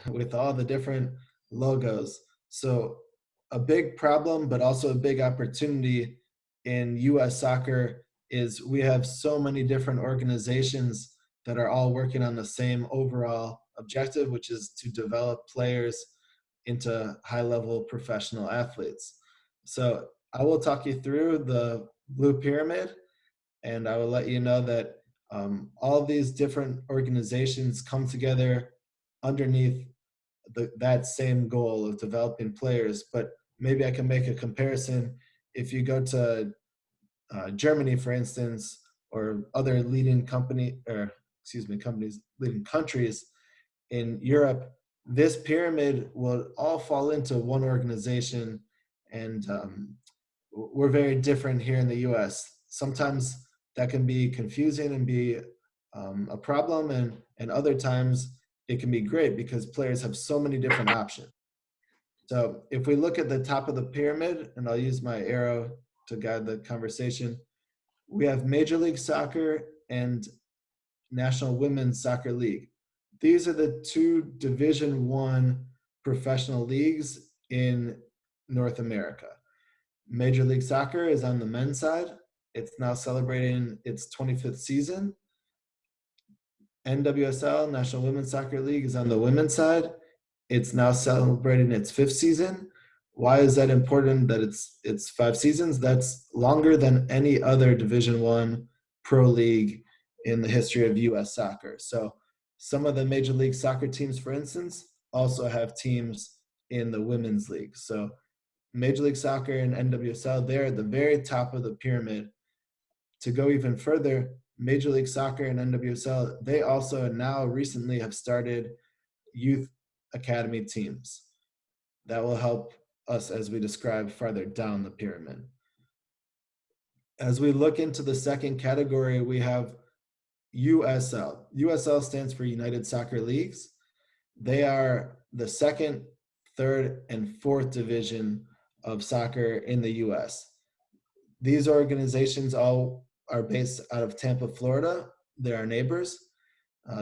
with all the different logos. So a big problem, but also a big opportunity in US soccer is we have so many different organizations that are all working on the same overall objective, which is to develop players into high-level professional athletes. So I will talk you through the Blue Pyramid, and I will let you know that all of these different organizations come together underneath that same goal of developing players. But maybe I can make a comparison. If you go to Germany, for instance, or other leading companies, leading countries in Europe, this pyramid will all fall into one organization, and we're very different here in the U.S. Sometimes that can be confusing and be a problem, and other times it can be great because players have so many different options. So if we look at the top of the pyramid, and I'll use my arrow to guide the conversation, we have Major League Soccer and National Women's Soccer League. These are the two Division I professional leagues in North America. Major League Soccer is on the men's side. It's now celebrating its 25th season. NWSL, National Women's Soccer League, is on the women's side. It's now celebrating its 5th season. Why is that important that it's 5 seasons? That's longer than any other Division I pro league in the history of US soccer. So some of the Major League Soccer teams, for instance, also have teams in the women's league. So Major League Soccer and NWSL, they're at the very top of the pyramid. To go even further, Major League Soccer and NWSL, they also now recently have started youth academy teams. That will help us as we describe farther down the pyramid. As we look into the second category, we have USL. USL stands for United Soccer Leagues. They are the second, third, and fourth division of soccer in the US. These organizations all are based out of Tampa, Florida. They're our neighbors.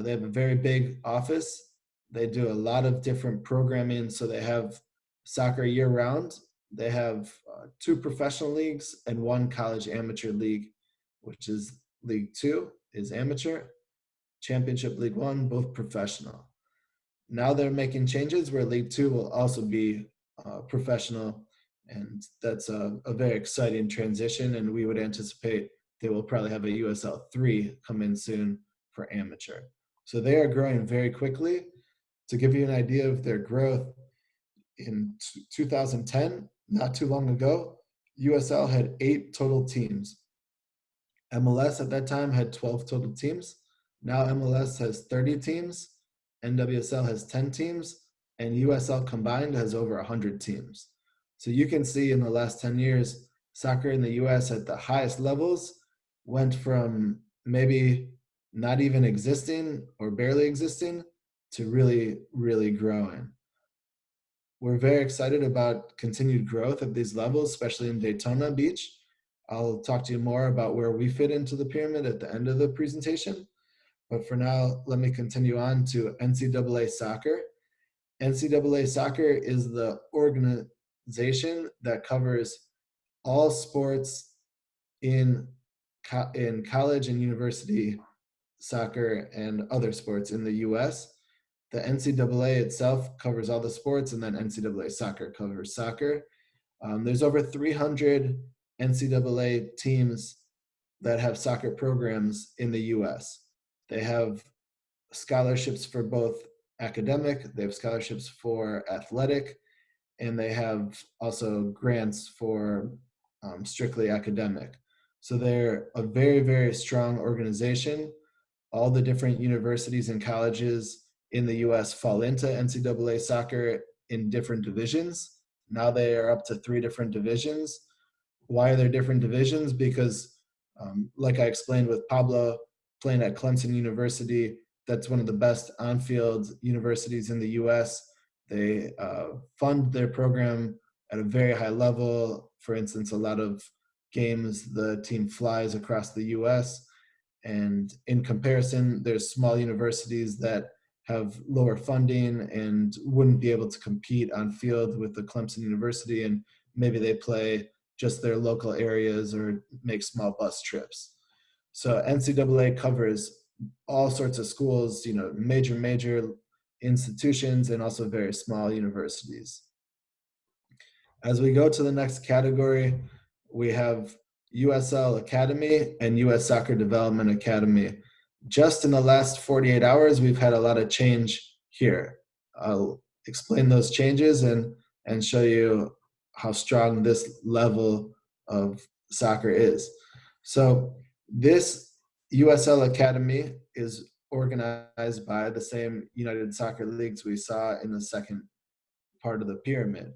They have a very big office. They do a lot of different programming. So they have soccer year round. They have 2 professional leagues and 1 college amateur league, which is League 2 is amateur, Championship League 1, both professional. Now they're making changes where League 2 will also be professional, and that's a very exciting transition, and we would anticipate they will probably have a USL 3 come in soon for amateur. So they are growing very quickly. To give you an idea of their growth, in 2010, not too long ago, USL had 8 total teams. MLS at that time had 12 total teams. Now MLS has 30 teams, NWSL has 10 teams, and USL combined has over 100 teams. So you can see in the last 10 years, soccer in the US at the highest levels went from maybe not even existing or barely existing to really, really growing. We're very excited about continued growth at these levels, especially in Daytona Beach. I'll talk to you more about where we fit into the pyramid at the end of the presentation. But for now, let me continue on to NCAA soccer. NCAA soccer is the organization that covers all sports in college and university soccer and other sports in the US. The NCAA itself covers all the sports, and then NCAA soccer covers soccer. There's over 300 NCAA teams that have soccer programs in the US. They have scholarships for both academic, they have scholarships for athletic, and they have also grants for strictly academic. So they're a very, very strong organization. All the different universities and colleges in the US fall into NCAA soccer in different divisions. Now they are up to 3 different divisions. Why are there different divisions? Because like I explained with Pablo playing at Clemson University, that's one of the best on-field universities in the US. They fund their program at a very high level. For instance, a lot of games the team flies across the US. And in comparison, there's small universities that have lower funding and wouldn't be able to compete on field with the Clemson University, and maybe they play just their local areas or make small bus trips. So NCAA covers all sorts of schools, major institutions and also very small universities. As we go to the next category, we have USL Academy and US Soccer Development Academy. Just in the last 48 hours, we've had a lot of change here. I'll explain those changes and show you how strong this level of soccer is. So this USL Academy is organized by the same United Soccer Leagues we saw in the second part of the pyramid.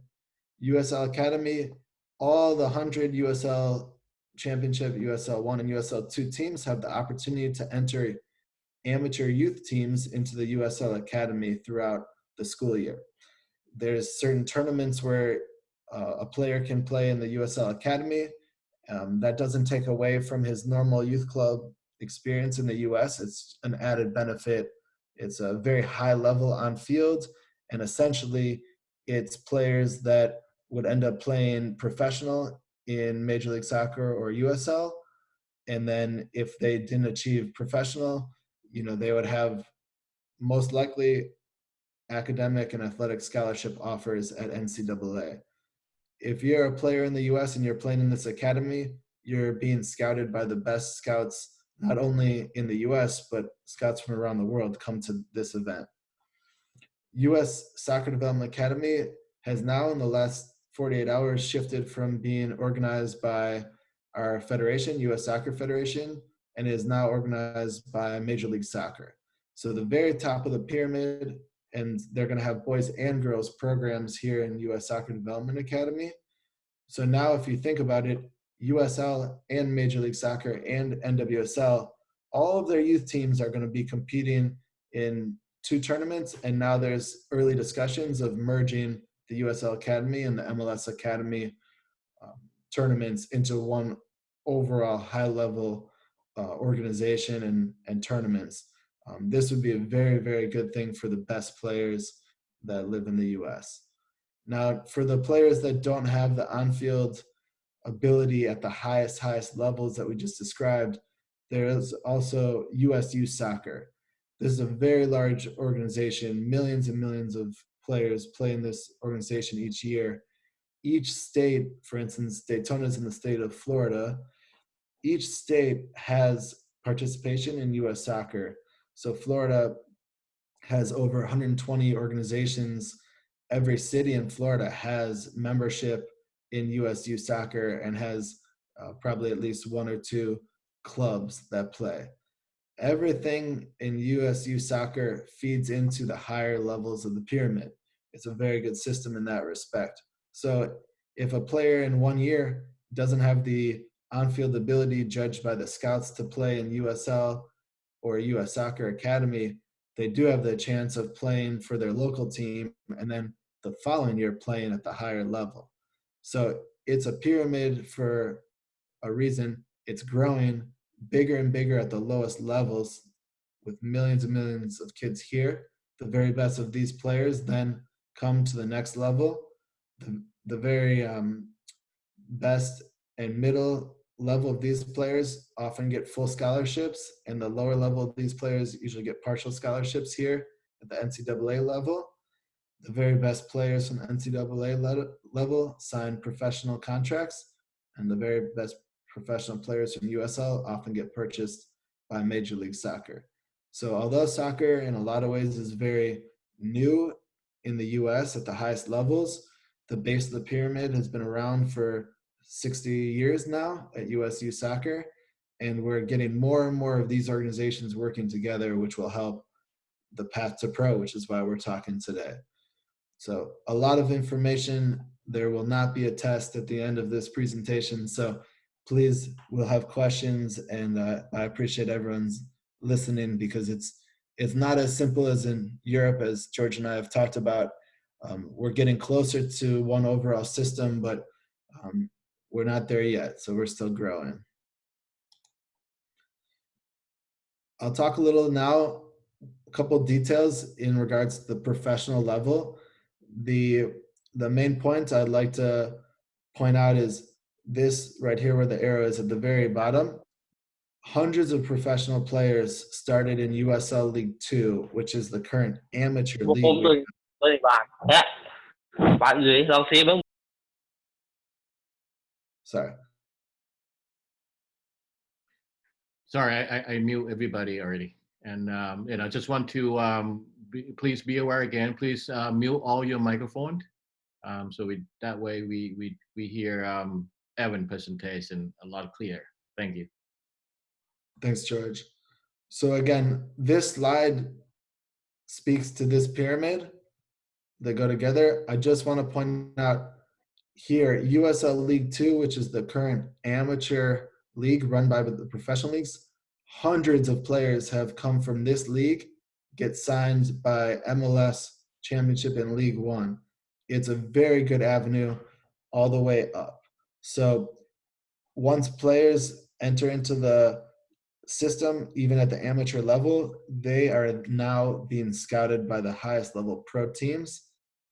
USL Academy, all the 100 USL Championship, USL 1 and USL 2 teams have the opportunity to enter amateur youth teams into the USL Academy throughout the school year. There's certain tournaments where a player can play in the USL Academy. That doesn't take away from his normal youth club experience in the US. It's an added benefit. It's a very high level on field, and essentially it's players that would end up playing professional in Major League Soccer or USL. And then if they didn't achieve professional, they would have most likely academic and athletic scholarship offers at NCAA. If you're a player in the US and you're playing in this academy, you're being scouted by the best scouts, not only in the US, but scouts from around the world come to this event. US Soccer Development Academy has now, in the last 48 hours, shifted from being organized by our federation, US Soccer Federation, and is now organized by Major League Soccer. So the very top of the pyramid, and they're going to have boys and girls programs here in US Soccer Development Academy. So now if you think about it, USL and Major League Soccer and NWSL, all of their youth teams are going to be competing in 2 tournaments, and now there's early discussions of merging the USL Academy and the MLS Academy tournaments into one overall high-level organization and tournaments. This would be a very, very good thing for the best players that live in the US. Now, for the players that don't have the on-field ability at the highest levels that we just described, there is also USU Soccer. This is a very large organization. Millions and millions of players play in this organization each year. Each state, for instance, Daytona is in the state of Florida. Each state has participation in US Soccer. So Florida has over 120 organizations. Every city in Florida has membership in USU Soccer and has probably at least 1 or 2 clubs that play. Everything in USU Soccer feeds into the higher levels of the pyramid. It's a very good system in that respect. So if a player in 1 year doesn't have the on-field ability judged by the scouts to play in USL or US Soccer Academy, they do have the chance of playing for their local team and then the following year playing at the higher level. So it's a pyramid for a reason. It's growing bigger and bigger at the lowest levels with millions and millions of kids here. The very best of these players then come to the next level. The very best and middle level of these players often get full scholarships, and the lower level of these players usually get partial scholarships here at the NCAA level. The very best players from the NCAA level sign professional contracts, and the very best professional players from USL often get purchased by Major League Soccer. So although soccer in a lot of ways is very new in the US at the highest levels, the base of the pyramid has been around for 60 years now at USU Soccer, and we're getting more and more of these organizations working together, which will help the path to pro, which is why we're talking today. So a lot of information. There will not be a test at the end of this presentation, so please, we'll have questions, and I appreciate everyone's listening because it's not as simple as in Europe, as George and I have talked about. We're getting closer to one overall system, but we're not there yet, so we're still growing. I'll talk a little now a couple details in regards to the professional level. The the main point I'd like to point out is this right here where the arrow is at the very bottom. Hundreds of professional players started in USL League 2, which is the current amateur Một hôm league. tôi với bạn bạn dưới giao xe bấm. Sorry. Sorry, I mute everybody already. And I just want to please be aware again. Please mute all your microphone, so that way we hear Evan presentation a lot clearer. Thank you. Thanks, George. So again, this slide speaks to this pyramid. They go together. I just want to point out here, USL League 2, which is the current amateur league run by the professional leagues. Hundreds of players have come from this league, get signed by MLS Championship and League One. It's a very good avenue all the way up. So once players enter into the system, even at the amateur level, they are now being scouted by the highest level pro teams,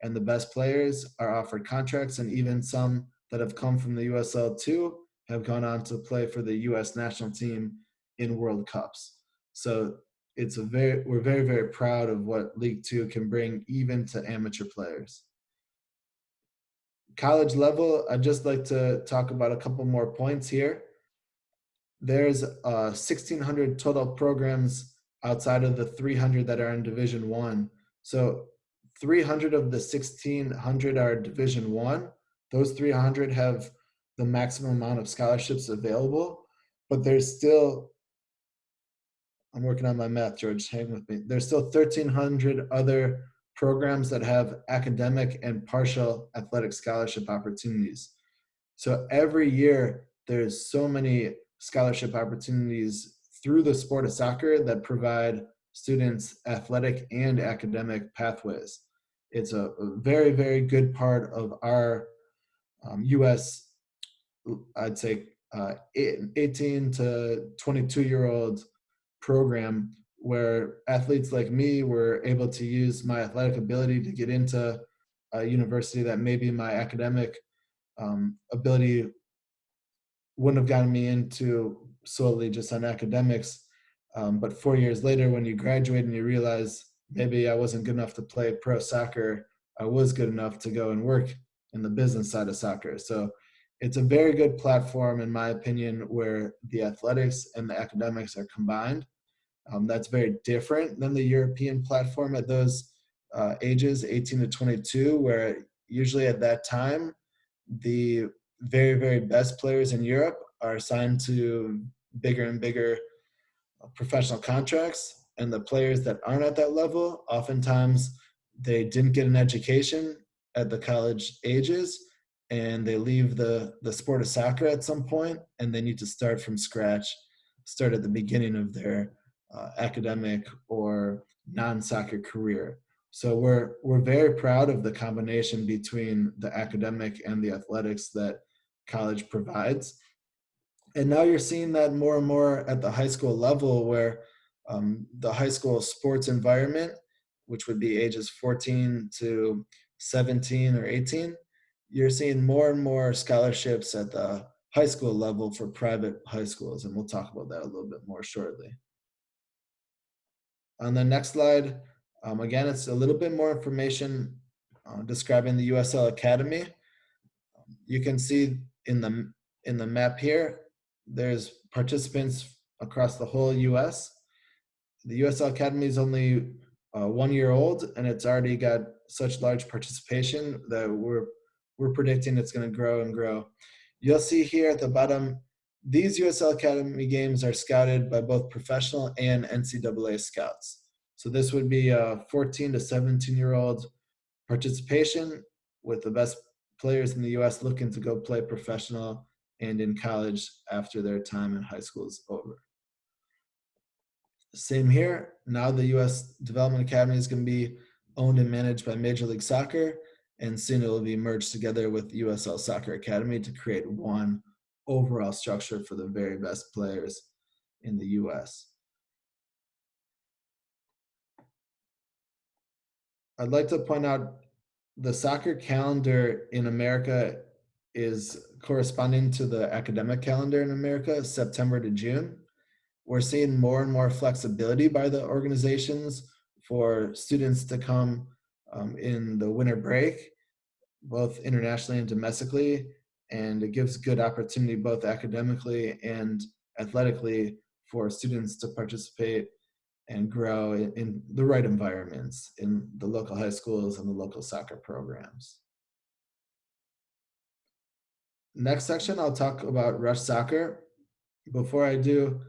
and the best players are offered contracts, and even some that have come from the USL2 have gone on to play for the US national team in World Cups. So we're very, very proud of what League Two can bring even to amateur players. College level, I'd just like to talk about a couple more points here. There's 1,600 total programs outside of the 300 that are in Division One. So 300 of the 1,600 are Division One. Those 300 have the maximum amount of scholarships available, but there's still, I'm working on my math, George, hang with me. There's still 1,300 other programs that have academic and partial athletic scholarship opportunities. So every year, there's so many scholarship opportunities through the sport of soccer that provide students athletic and academic pathways. It's a very, very good part of our US, I'd say 18 to 22-year-old program, where athletes like me were able to use my athletic ability to get into a university that maybe my academic ability wouldn't have gotten me into solely just on academics. But 4 years later, when you graduate and you realize maybe I wasn't good enough to play pro soccer, I was good enough to go and work in the business side of soccer. So it's a very good platform, in my opinion, where the athletics and the academics are combined. That's very different than the European platform at those ages, 18 to 22, where usually at that time, the very, very best players in Europe are signed to bigger and bigger professional contracts. And the players that aren't at that level, oftentimes they didn't get an education at the college ages, and they leave the sport of soccer at some point, and they need to start from scratch, start at the beginning of their academic or non-soccer career. So we're very proud of the combination between the academic and the athletics that college provides. And now you're seeing that more and more at the high school level, where the high school sports environment, which would be ages 14 to 17 or 18, you're seeing more and more scholarships at the high school level for private high schools. And we'll talk about that a little bit more shortly. On the next slide, again, it's a little bit more information describing the USL Academy. You can see in the map here, there's participants across the whole US. The USL Academy is only 1 year old, and it's already got such large participation that we're predicting it's going to grow and grow. You'll see here at the bottom, these USL Academy games are scouted by both professional and NCAA scouts. So this would be a 14 to 17-year-old participation, with the best players in the US looking to go play professional and in college after their time in high school is over. Same here. Now the US Development Academy is going to be owned and managed by Major League Soccer, and soon it will be merged together with USL Soccer Academy to create one overall structure for the very best players in the US. I'd like to point out the soccer calendar in America is corresponding to the academic calendar in America, September to June. We're seeing more and more flexibility by the organizations for students to come in the winter break, both internationally and domestically. And it gives good opportunity both academically and athletically for students to participate and grow in the right environments in the local high schools and the local soccer programs. Next section, I'll talk about Rush Soccer. Before I do,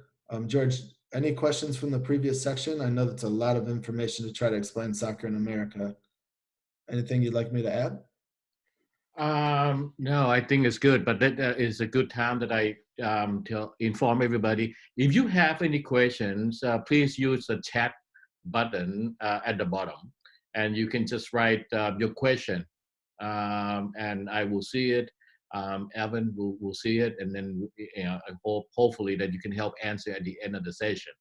George, any questions from the previous section? I know that's a lot of information to try to explain soccer in America. Anything you'd like me to add? No, I think it's good, but that is a good time that I to inform everybody. If you have any questions, please use the chat button at the bottom, and you can just write your question, and I will see it. Evan will see it, and then I hopefully that you can help answer at the end of the session.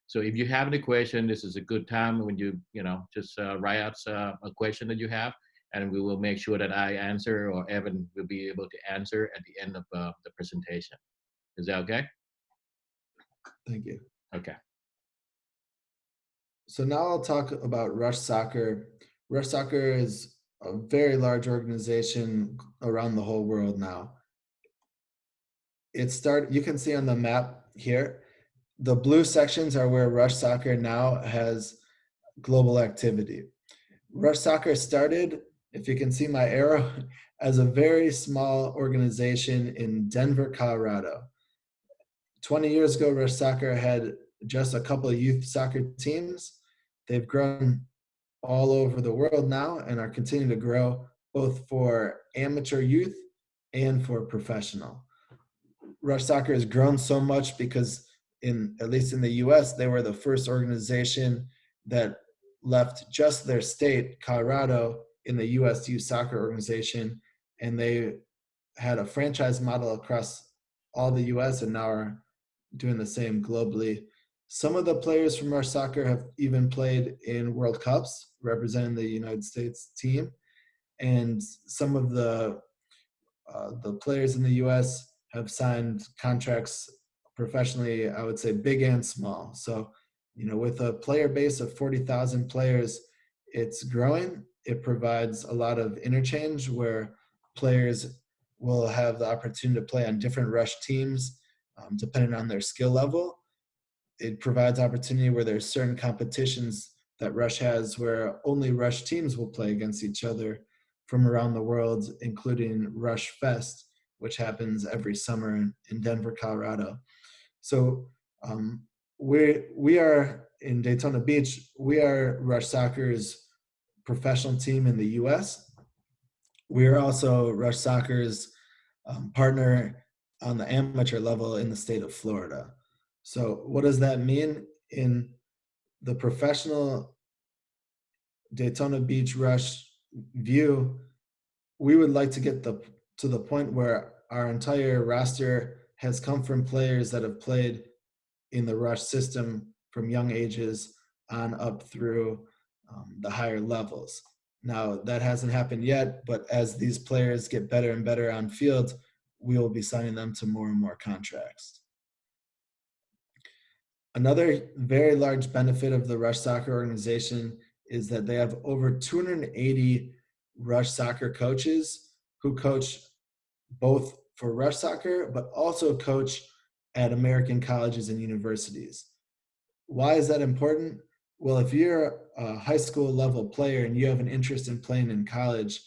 So if you have any question, this is a good time when you just write out a question that you have, and we will make sure that I answer or Evan will be able to answer at the end of the presentation. Is that okay? Thank you. Okay. So now I'll talk about Rush Soccer. Rush Soccer is a very large organization around the whole world now. You can see on the map here, the blue sections are where Rush Soccer now has global activity. Rush Soccer started, if you can see my arrow, as a very small organization in Denver, Colorado. 20 years ago, Rush Soccer had just a couple of youth soccer teams. They've grown all over the world now and are continuing to grow both for amateur youth and for professional. Rush Soccer has grown so much because at least in the US, they were the first organization that left just their state, Colorado, in the US Youth Soccer Organization, and they had a franchise model across all the US and now are doing the same globally. Some of the players from Rush Soccer have even played in World Cups representing the United States team, and some of the players in the US have signed contracts professionally, I would say big and small. So, with a player base of 40,000 players, it's growing. It provides a lot of interchange where players will have the opportunity to play on different Rush teams depending on their skill level. It provides opportunity where there's certain competitions that Rush has where only Rush teams will play against each other from around the world, including Rush Fest, which happens every summer in Denver, Colorado. So we are in Daytona Beach. We are Rush Soccer's professional team in the U.S. We are also Rush Soccer's partner on the amateur level in the state of Florida. So what does that mean? In the professional Daytona Beach Rush view, we would like to get to the point where our entire roster has come from players that have played in the Rush system from young ages on up through the higher levels. Now, that hasn't happened yet, but as these players get better and better on field, we will be signing them to more and more contracts. Another very large benefit of the Rush Soccer organization is that they have over 280 Rush Soccer coaches who coach both for Rush Soccer, but also coach at American colleges and universities. Why is that important? Well, if you're a high school level player and you have an interest in playing in college,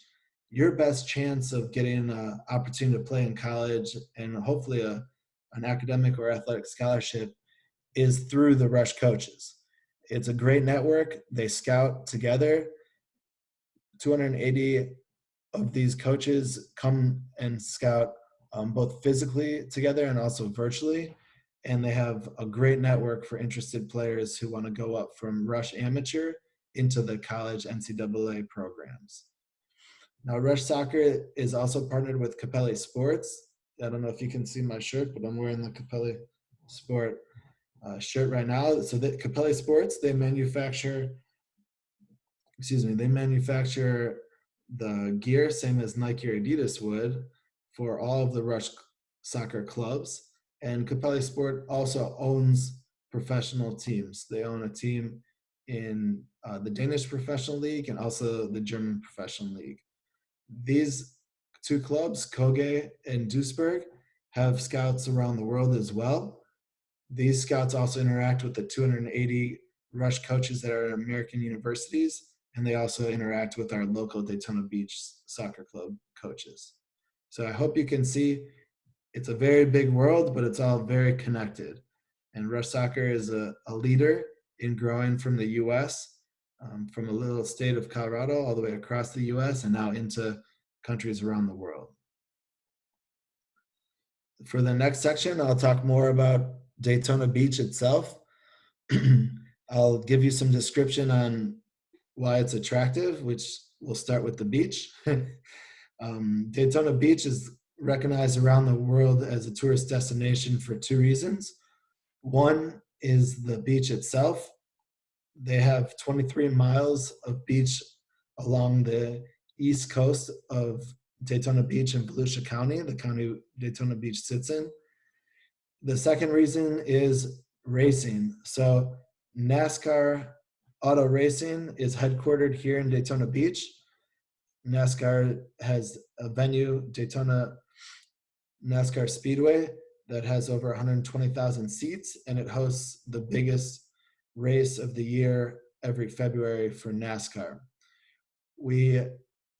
your best chance of getting an opportunity to play in college and hopefully an academic or athletic scholarship is through the Rush coaches. It's a great network. They scout together. 280 of these coaches come and scout both physically together and also virtually. And they have a great network for interested players who want to go up from Rush Amateur into the college NCAA programs. Now, Rush Soccer is also partnered with Capelli Sports. I don't know if you can see my shirt, but I'm wearing the Capelli Sport shirt right now. So the Capelli Sports, they manufacture they manufacture the gear, same as Nike or Adidas would, for all of the Rush soccer clubs. And Capelli Sport also owns professional teams. They own a team in the Danish Professional League and also the German Professional League. These two clubs, Koge and Duisburg, have scouts around the world as well. These scouts also interact with the 280 Rush coaches that are at American universities, and they also interact with our local Daytona Beach Soccer Club coaches. So I hope you can see it's a very big world, but it's all very connected. And Rush Soccer is a leader in growing from the US, from a little state of Colorado all the way across the US and now into countries around the world. For the next section, I'll talk more about Daytona Beach itself. I'll give you some description on why it's attractive, which we'll start with the beach. Daytona Beach is recognized around the world as a tourist destination for two reasons. One is the beach itself. They have 23 miles of beach along the east coast of Daytona Beach in Volusia County, the county Daytona Beach sits in. The second reason is racing. So NASCAR auto racing is headquartered here in Daytona Beach. NASCAR has a venue, Daytona NASCAR Speedway, that has over 120,000 seats, and it hosts the biggest race of the year every February for NASCAR. We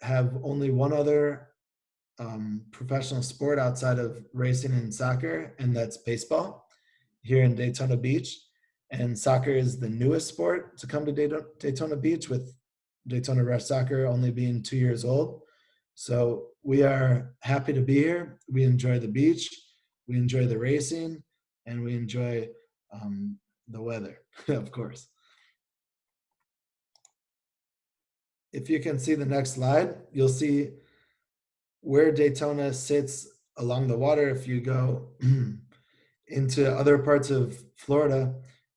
have only one other professional sport outside of racing and soccer, and that's baseball here in Daytona Beach. And soccer is the newest sport to come to Daytona Beach, with Daytona Rush Soccer only being 2 years old. So we are happy to be here. We enjoy the beach, we enjoy the racing, and we enjoy the weather, of course. If you can see the next slide, you'll see where Daytona sits along the water. If you go into other parts of Florida,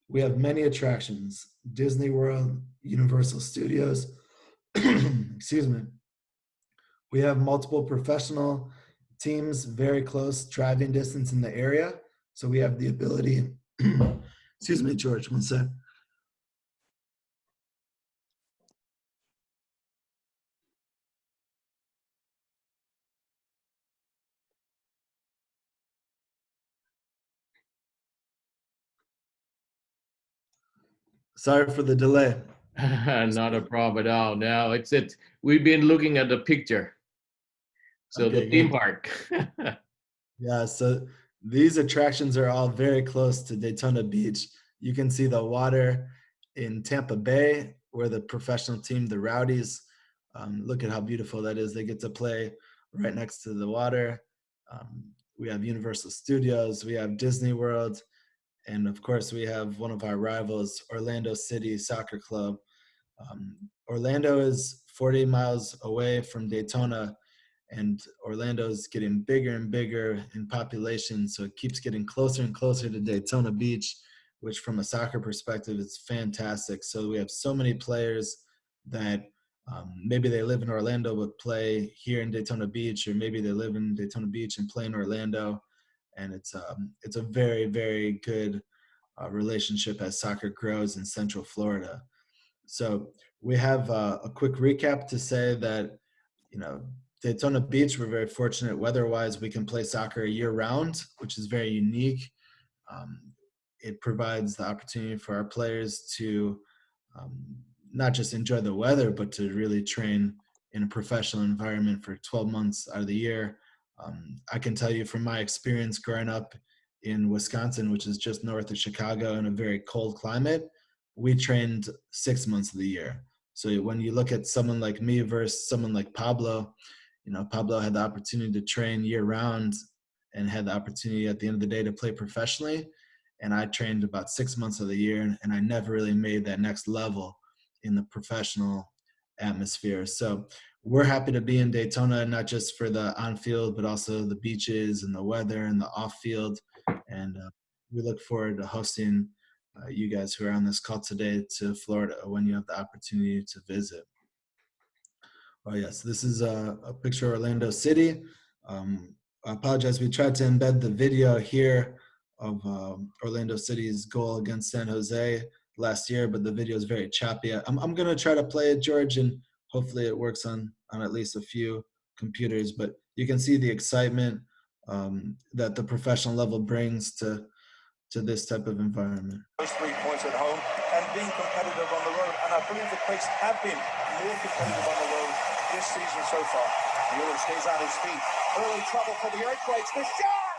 we have many attractions: Disney World, Universal Studios. Excuse me. We have multiple professional teams very close driving distance in the area. So we have the ability, excuse me, George, one sec. Sorry for the delay. Not a problem at all. No, it's we've been looking at the picture. So Okay, the theme good. park. Yeah, so these attractions are all very close to Daytona Beach. You can see the water in Tampa Bay, where the professional team, the Rowdies, look at how beautiful that is. They get to play right next to the water. We have Universal Studios, we have Disney World, and of course we have one of our rivals, Orlando City Soccer Club. Orlando is 40 miles away from Daytona, and Orlando is getting bigger and bigger in population, so it keeps getting closer and closer to Daytona Beach, which from a soccer perspective is fantastic. So we have so many players that maybe they live in Orlando but play here in Daytona Beach, or maybe they live in Daytona Beach and play in Orlando, and it's a very, very good relationship as soccer grows in Central Florida. So we have a quick recap to say that, Daytona Beach, we're very fortunate weather-wise. We can play soccer year-round, which is very unique. It provides the opportunity for our players to not just enjoy the weather, but to really train in a professional environment for 12 months out of the year. I can tell you from my experience growing up in Wisconsin, which is just north of Chicago, in a very cold climate, we trained 6 months of the year. So when you look at someone like me versus someone like Pablo, Pablo had the opportunity to train year round and had the opportunity at the end of the day to play professionally. And I trained about 6 months of the year, and I never really made that next level in the professional atmosphere. So we're happy to be in Daytona, not just for the on-field, but also the beaches and the weather and the off-field. And we look forward to hosting you guys who are on this call today to Florida when you have the opportunity to visit. Oh yes, this is a picture of Orlando City. I apologize. We tried to embed the video here of Orlando City's goal against San Jose last year, but the video is very choppy. I'm gonna try to play it, George, and hopefully it works on at least a few computers. But you can see the excitement that the professional level brings to this type of environment. Those 3 points at home and being competitive on the road. And I believe the Quakes have been more competitive on the road this season so far. Mueller stays on his feet. Early trouble for the Earthquakes. The shot!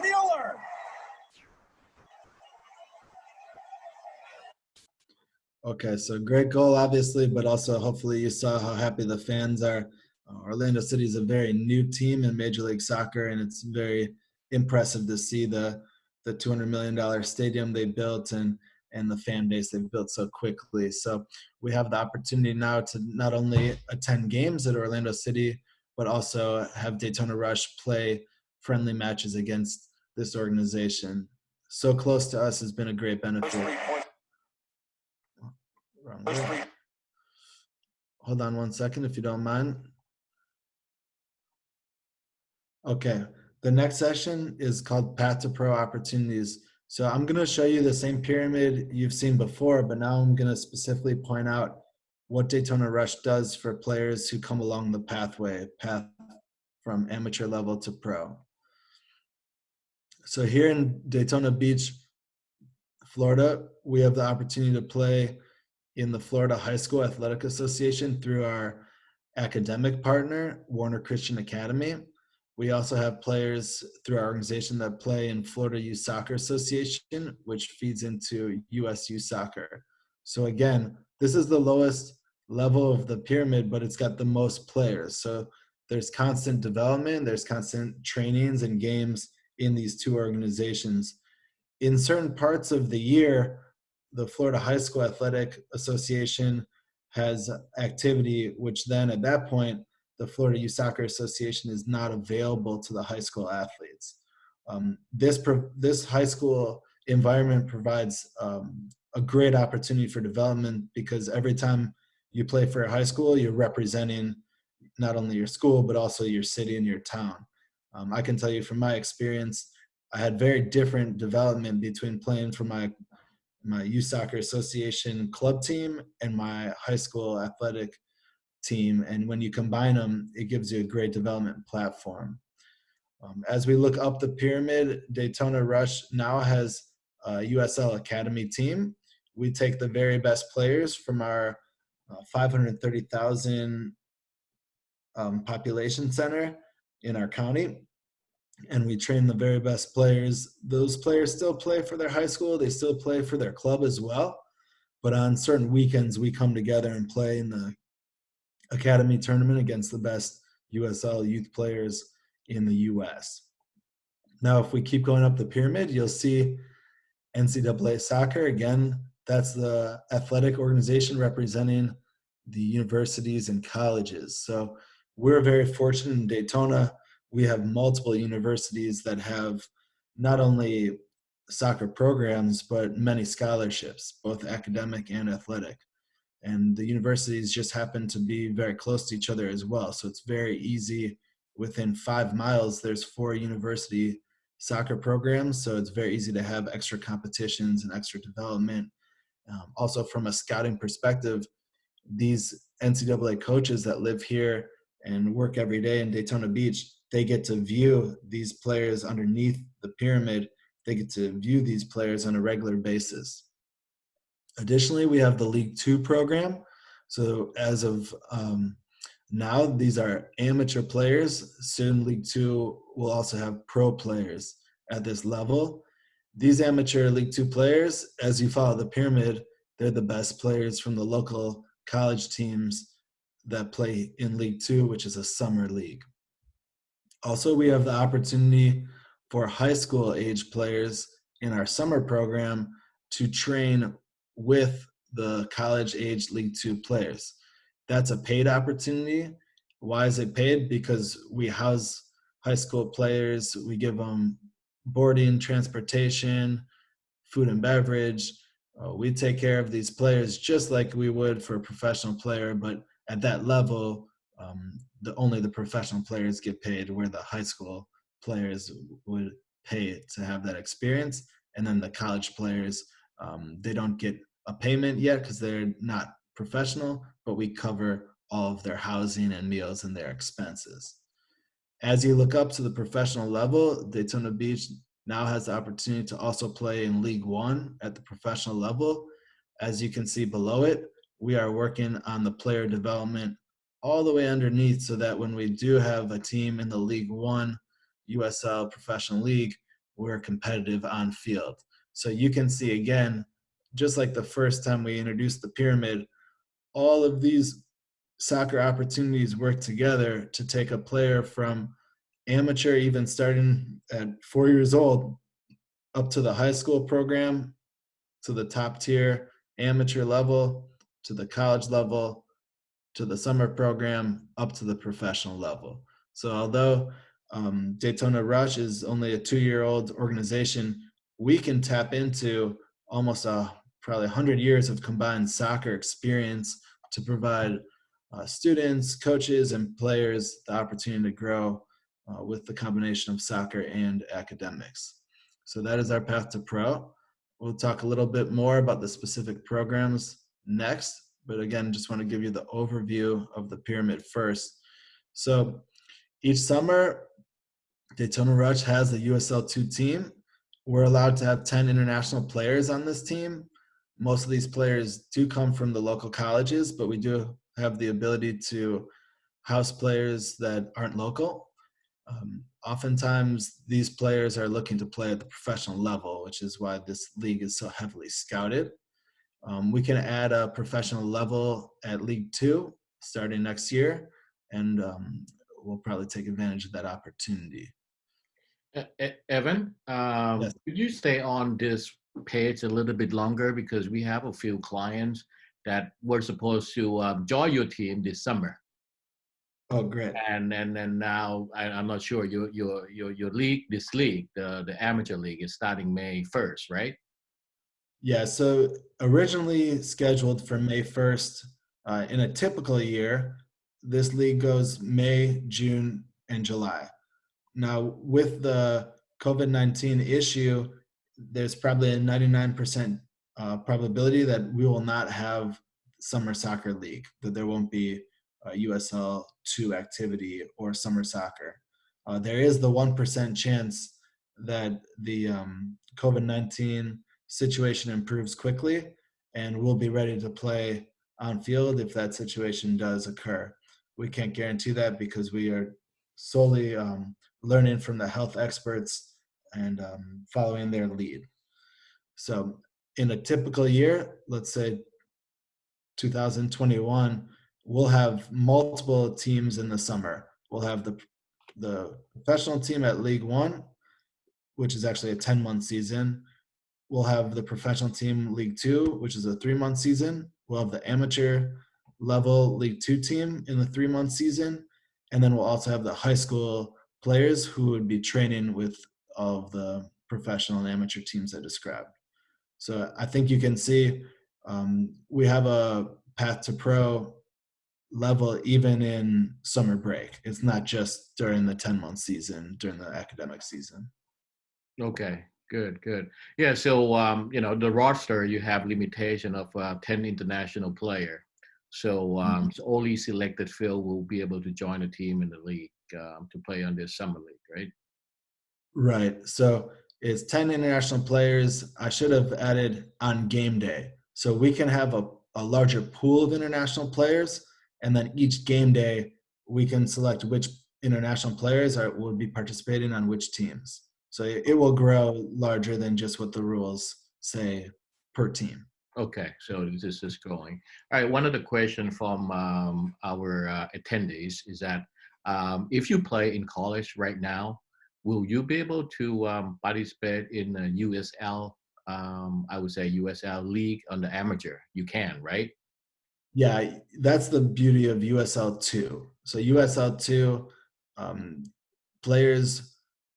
Mueller! Okay, so great goal, obviously, but also hopefully you saw how happy the fans are. Orlando City is a very new team in Major League Soccer, and it's very impressive to see the $200 million stadium they built and the fan base they've built so quickly. So we have the opportunity now to not only attend games at Orlando City, but also have Daytona Rush play friendly matches against this organization. So close to us has been a great benefit. Hold on one second if you don't mind. Okay, the next session is called Path to Pro Opportunities. So I'm going to show you the same pyramid you've seen before, but now I'm going to specifically point out what Daytona Rush does for players who come along the path from amateur level to pro. So here in Daytona Beach, Florida, we have the opportunity to play in the Florida High School Athletic Association through our academic partner, Warner Christian Academy. We also have players through our organization that play in Florida Youth Soccer Association, which feeds into USU Soccer. So again, this is the lowest level of the pyramid, but it's got the most players. So there's constant development, there's constant trainings and games in these two organizations. In certain parts of the year, the Florida High School Athletic Association has activity, which then at that point, the Florida Youth Soccer Association is not available to the high school athletes. This high school environment provides a great opportunity for development because every time you play for a high school, you're representing not only your school, but also your city and your town. I can tell you from my experience, I had very different development between playing for my Youth Soccer Association club team and my high school athletic team. And when you combine them, it gives you a great development platform. As we look up the pyramid, Daytona Rush now has a USL Academy team. We take the very best players from our 530,000 population center in our county, and we train the very best players. Those players still play for their high school. They still play for their club as well. But on certain weekends, we come together and play in the academy tournament against the best USL youth players in the U.S. Now, if we keep going up the pyramid, you'll see NCAA soccer. Again, that's the athletic organization representing the universities and colleges. So we're very fortunate in Daytona. We have multiple universities that have not only soccer programs, but many scholarships, both academic and athletic. And the universities just happen to be very close to each other as well. So it's very easy. Within 5 miles, there's 4 university soccer programs. So it's very easy to have extra competitions and extra development. Also, from a scouting perspective, these NCAA coaches that live here and work every day in Daytona Beach, they get to view these players underneath the pyramid. They get to view these players on a regular basis. Additionally, we have the League Two program. So as of now, these are amateur players. Soon, League Two will also have pro players at this level. These amateur League Two players, as you follow the pyramid, they're the best players from the local college teams that play in League Two, which is a summer league. Also, we have the opportunity for high school age players in our summer program to train with the college age League Two players. That's a paid opportunity. Why is it paid? Because we house high school players. We give them boarding, transportation, food and beverage. We take care of these players just like we would for a professional player, but at that level, only the professional players get paid, where the high school players would pay to have that experience. And then the college players, they don't get a payment yet because they're not professional, but we cover all of their housing and meals and their expenses. As you look up to the professional level, Daytona Beach now has the opportunity to also play in League One at the professional level. As you can see below it, we are working on the player development all the way underneath so that when we do have a team in the League One USL Professional League, we're competitive on field. So you can see again, just like the first time we introduced the pyramid, all of these soccer opportunities work together to take a player from amateur, even starting at 4 years old, up to the high school program, to the top tier amateur level, to the college level, to the summer program, up to the professional level. So although Daytona Rush is only a 2-year-old organization, we can tap into almost probably 100 years of combined soccer experience to provide students, coaches, and players the opportunity to grow with the combination of soccer and academics. So that is our path to pro. We'll talk a little bit more about the specific programs next, but again, just want to give you the overview of the pyramid first. So each summer, Daytona Rush has a USL2 team. We're allowed to have 10 international players on this team. Most of these players do come from the local colleges, but we do have the ability to house players that aren't local. Oftentimes, these players are looking to play at the professional level, which is why this league is so heavily scouted. We can add a professional level at League Two starting next year, and we'll probably take advantage of that opportunity. Evan, Yes. could you stay on this page a little bit longer, because we have a few clients that were supposed to join your team this summer, Oh, great. and now I'm not sure your league, the amateur league, is starting May 1st, right? Yeah, so originally scheduled for May 1st, in a typical year, this league goes May, June, and July. Now, with the COVID-19 issue, there's probably a 99% probability that we will not have summer soccer league, that there won't be a USL2 activity or summer soccer. There is the 1% chance that the COVID-19 situation improves quickly, and we'll be ready to play on field if that situation does occur. We can't guarantee that because we are solely learning from the health experts and following their lead. So in a typical year, let's say 2021, we'll have multiple teams in the summer. We'll have the professional team at League One, which is actually a 10-month season. We'll have the professional team League Two, which is a 3-month season. We'll have the amateur level League Two team in the 3-month season. And then we'll also have the high school players who would be training with all of the professional and amateur teams I described. So I think you can see we have a path to pro level even in summer break. It's not just during the 10-month season, during the academic season. Okay, good. Yeah, so the roster, you have limitation of 10 international player. So, so only selected field will be able to join a team in the league to play on this summer league, right? Right. So it's 10 international players. I should have added on game day. So we can have a larger pool of international players, and then each game day we can select which international players would be participating on which teams. So it will grow larger than just what the rules say per team. Okay, so this is growing. All right, one of the questions from our attendees is that if you play in college right now, will you be able to participate in the USL, I would say USL League on the amateur? You can, right? Yeah, that's the beauty of USL2. So USL2 players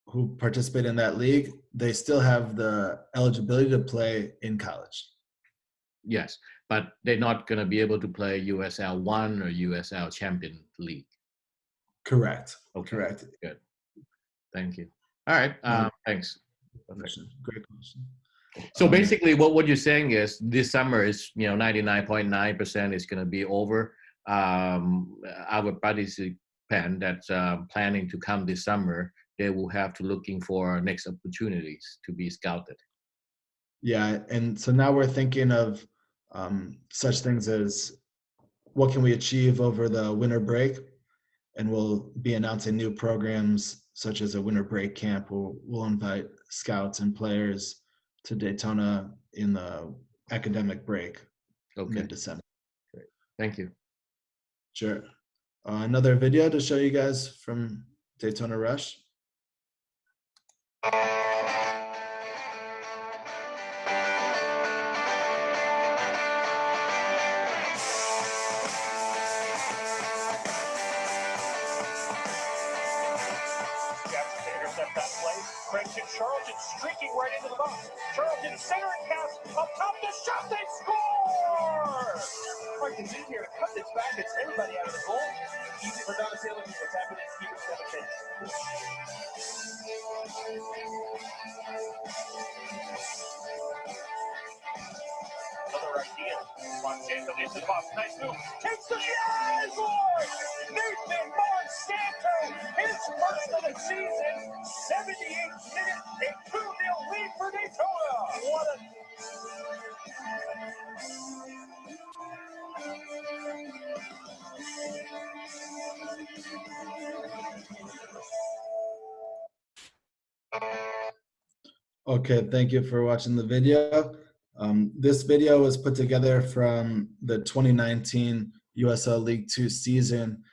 who participate in that league, they still have the eligibility to play in college. Yes, but they're not going to be able to play USL 1 or USL Champion League. Correct. Okay. Correct. Good. Thank you. All right. No. Thanks. Perfect. Great question. So basically, what you're saying is this summer is 99.9% is going to be over. Our participant that's planning to come this summer, they will have to looking for next opportunities to be scouted. Yeah, and so now we're thinking of such things as what can we achieve over the winter break, and we'll be announcing new programs such as a winter break camp. We'll invite scouts and players to Daytona in the academic break, mid-December. Great. Thank you. Sure. Another video to show you guys from Daytona Rush. Charlton streaking right into the box. Charlton center and pass up top the shot. They score! Frank is in here to cut this back. It's everybody out of the goal. Easy for Donatello. What's happening? Keep it 7-10. Another idea. Monsanto into the box. Nice move. Takes the shot. Lord! Nathan Monsanto, his first of the season. 78th minute. A 2-0 lead for Daytona. What a... Okay, thank you for watching the video. This video was put together from the 2019 USL League 2 season.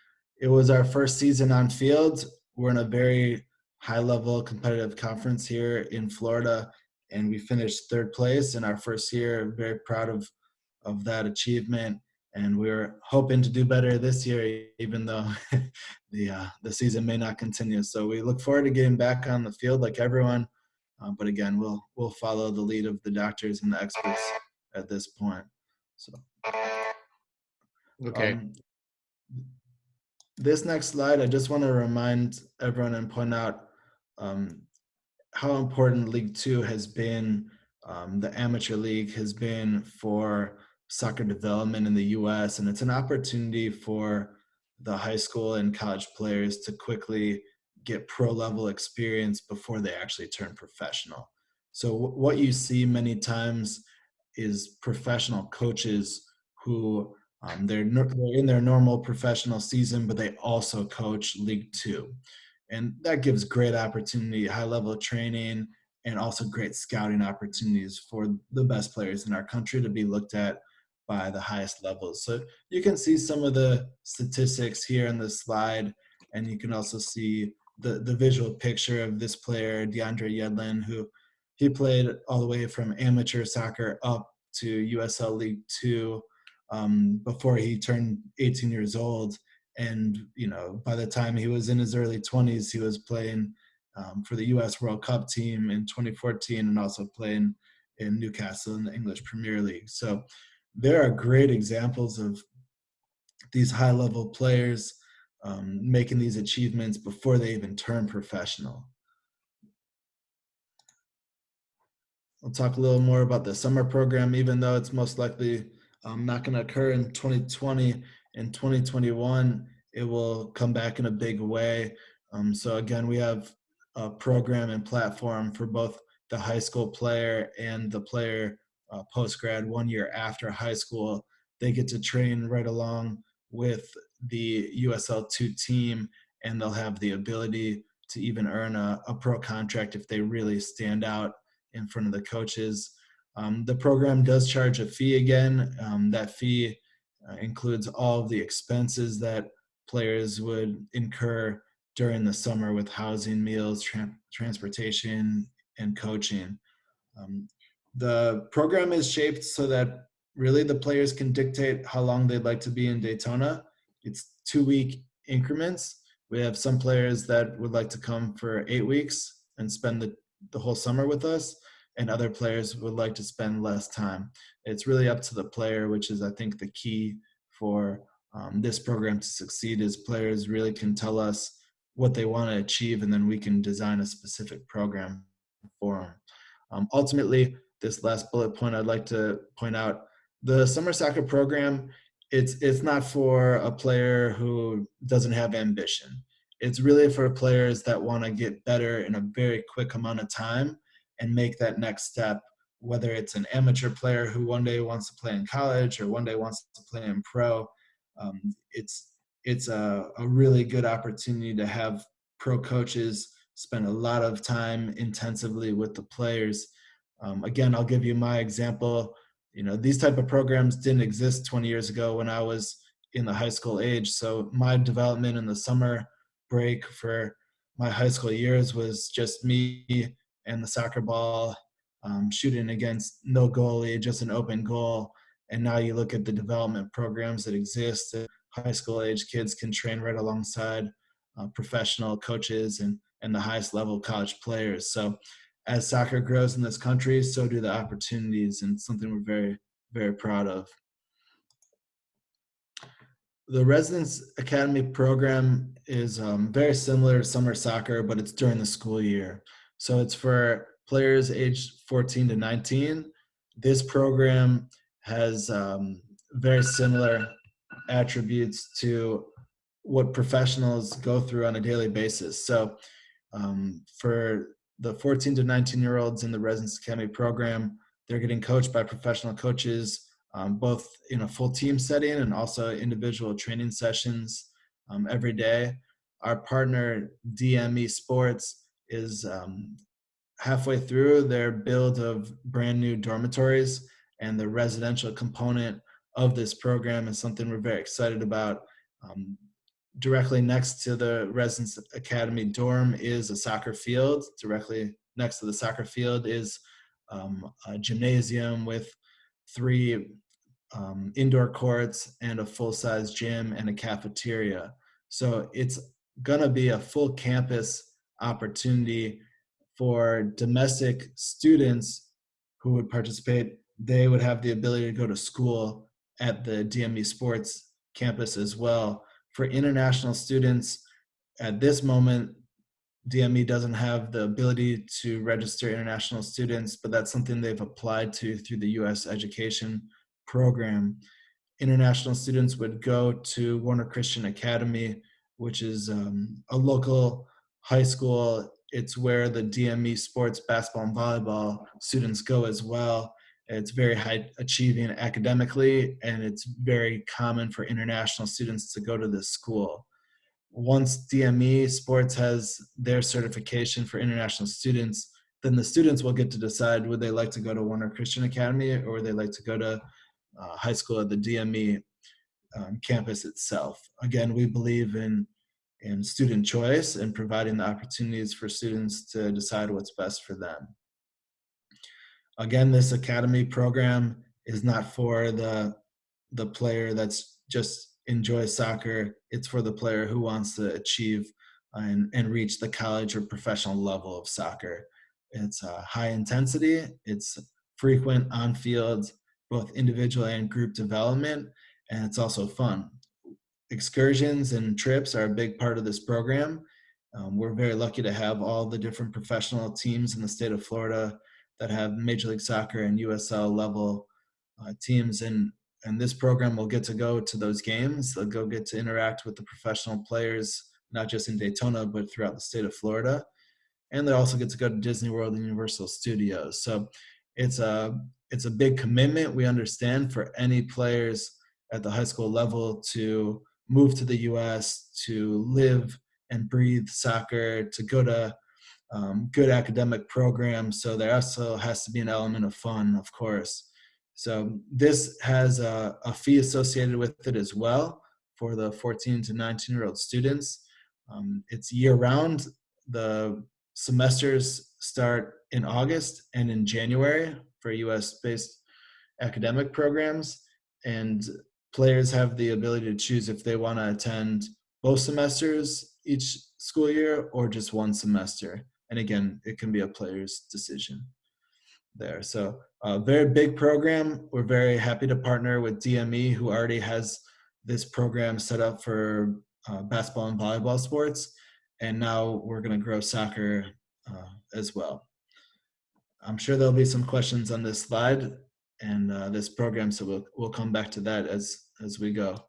It was our first season on field. We're in a very high-level competitive conference here in Florida, and we finished third place in our first year. Very proud of that achievement, and we're hoping to do better this year, even though the season may not continue. So we look forward to getting back on the field like everyone. But again, we'll follow the lead of the doctors and the experts at this point. So, Okay. This next slide, I just want to remind everyone and point out how important League Two has been. The amateur league has been for soccer development in the U.S., and it's an opportunity for the high school and college players to quickly get pro level experience before they actually turn professional. So what you see many times is professional coaches who they're in their normal professional season, but they also coach League Two. And that gives great opportunity, high level training, and also great scouting opportunities for the best players in our country to be looked at by the highest levels. So you can see some of the statistics here in this slide, and you can also see the visual picture of this player, DeAndre Yedlin, who he played all the way from amateur soccer up to USL League Two before he turned 18 years old. And, by the time he was in his early 20s, he was playing for the U.S. World Cup team in 2014 and also playing in Newcastle in the English Premier League. So there are great examples of these high-level players making these achievements before they even turn professional. I'll talk a little more about the summer program, even though it's most likely not going to occur in 2020. In 2021, it will come back in a big way. So again, we have a program and platform for both the high school player and the player post-grad 1 year after high school. They get to train right along with the USL2 team, and they'll have the ability to even earn a pro contract if they really stand out in front of the coaches. The program does charge a fee again. That fee includes all of the expenses that players would incur during the summer with housing, meals, transportation, and coaching. The program is shaped so that really the players can dictate how long they'd like to be in Daytona. It's 2-week increments. We have some players that would like to come for 8 weeks and spend the whole summer with us. and other players would like to spend less time. It's really up to the player, which is, I think, the key for this program to succeed, is players really can tell us what they want to achieve, and then we can design a specific program for them. Ultimately, this last bullet point I'd like to point out, the summer soccer program, it's not for a player who doesn't have ambition. It's really for players that want to get better in a very quick amount of time and make that next step, whether it's an amateur player who one day wants to play in college or one day wants to play in pro. It's a really good opportunity to have pro coaches spend a lot of time intensively with the players. Again, I'll give you my example. These type of programs didn't exist 20 years ago when I was in the high school age. So my development in the summer break for my high school years was just me and the soccer ball, shooting against no goalie, just an open goal. And now you look at the development programs that exist. High school age kids can train right alongside professional coaches and the highest level college players. So as soccer grows in this country, so do the opportunities, and something we're very, very proud of. The Residence Academy program is very similar to summer soccer, but it's during the school year. So it's for players aged 14 to 19. This program has very similar attributes to what professionals go through on a daily basis. So for the 14 to 19-year-olds in the Residence Academy program, they're getting coached by professional coaches, both in a full team setting and also individual training sessions every day. Our partner, DME Sports, is halfway through their build of brand new dormitories, and the residential component of this program is something we're very excited about. Directly next to the Residence Academy dorm is a soccer field. Directly next to the soccer field is a gymnasium with 3 indoor courts and a full-size gym and a cafeteria. So it's gonna be a full campus opportunity for domestic students who would participate. They would have the ability to go to school at the DME Sports campus as well. For international students, at this moment, DME doesn't have the ability to register international students, but that's something they've applied to through the U.S. education program. International students would go to Warner Christian Academy, which is a local high school. It's where the DME sports basketball and volleyball students go as well. It's very high achieving academically, and it's very common for international students to go to this school. Once DME Sports has their certification for international students, then the students will get to decide would they like to go to Warner Christian Academy or would they like to go to high school at the DME campus itself. Again, we believe in student choice and providing the opportunities for students to decide what's best for them. Again, this academy program is not for the player that's just enjoys soccer. It's for the player who wants to achieve and reach the college or professional level of soccer. It's high intensity. It's frequent on field, both individual and group development, and it's also fun. Excursions and trips are a big part of this program. We're very lucky to have all the different professional teams in the state of Florida that have Major League Soccer and USL level teams, and this program will get to go to those games. They'll go get to interact with the professional players, not just in Daytona, but throughout the state of Florida. And they also get to go to Disney World and Universal Studios. So it's a big commitment, we understand, for any players at the high school level to move to the U.S., to live and breathe soccer, to go to good academic programs. So there also has to be an element of fun, of course. So this has a fee associated with it as well for the 14 to 19-year-old students. It's year-round. The semesters start in August and in January for U.S.-based academic programs, and players have the ability to choose if they want to attend both semesters each school year or just one semester. And again, it can be a player's decision. there. So a very big program. We're very happy to partner with DME, who already has this program set up for basketball and volleyball sports. And now we're going to grow soccer as well. I'm sure there'll be some questions on this slide and this program, so we'll come back to that as we go.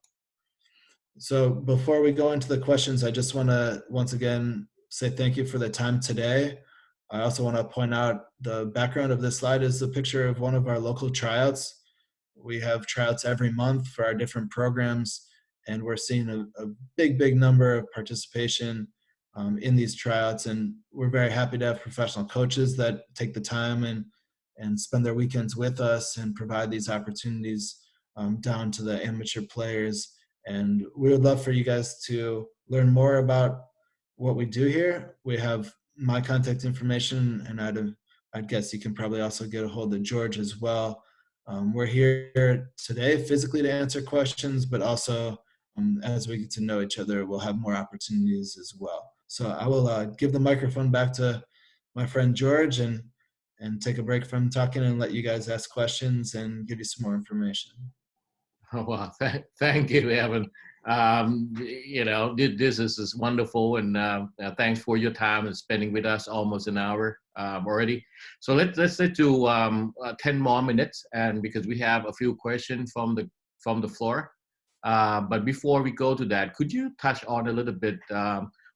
So before we go into the questions, I just want to once again say thank you for the time today. I also want to point out the background of this slide is a picture of one of our local tryouts. We have tryouts every month for our different programs, and we're seeing a big number of participation in these tryouts. And we're very happy to have professional coaches that take the time and spend their weekends with us and provide these opportunities down to the amateur players. And we would love for you guys to learn more about what we do here. We have my contact information, and I'd guess you can probably also get a hold of George as well. We're here today physically to answer questions, but also as we get to know each other, we'll have more opportunities as well. So I will give the microphone back to my friend George and take a break from talking and let you guys ask questions and give you some more information. Oh, well, thank you, Evan. This is wonderful, and thanks for your time and spending with us almost an hour already. So let's do 10 more minutes, and because we have a few questions from the floor. But before we go to that, could you touch on a little bit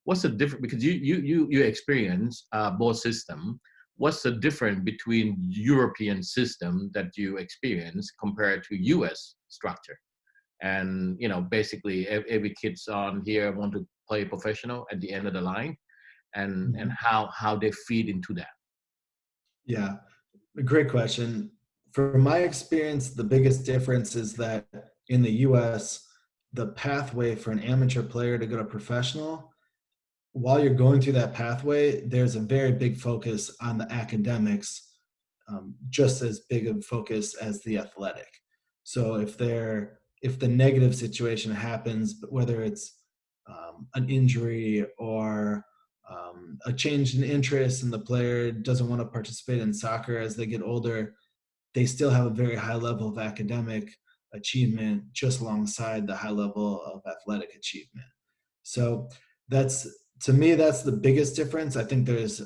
what's the difference, because you experience both system. What's the difference between European system that you experience compared to US structure? And basically every kid's on here want to play professional at the end of the line, and how they feed into that. Yeah, great question. From my experience, the biggest difference is that in the US, the pathway for an amateur player to go to professional, while you're going through that pathway, there's a very big focus on the academics, just as big of a focus as the athletic. So if the negative situation happens, whether it's an injury or a change in interest and the player doesn't want to participate in soccer as they get older, they still have a very high level of academic achievement just alongside the high level of athletic achievement. So to me, that's the biggest difference. I think there's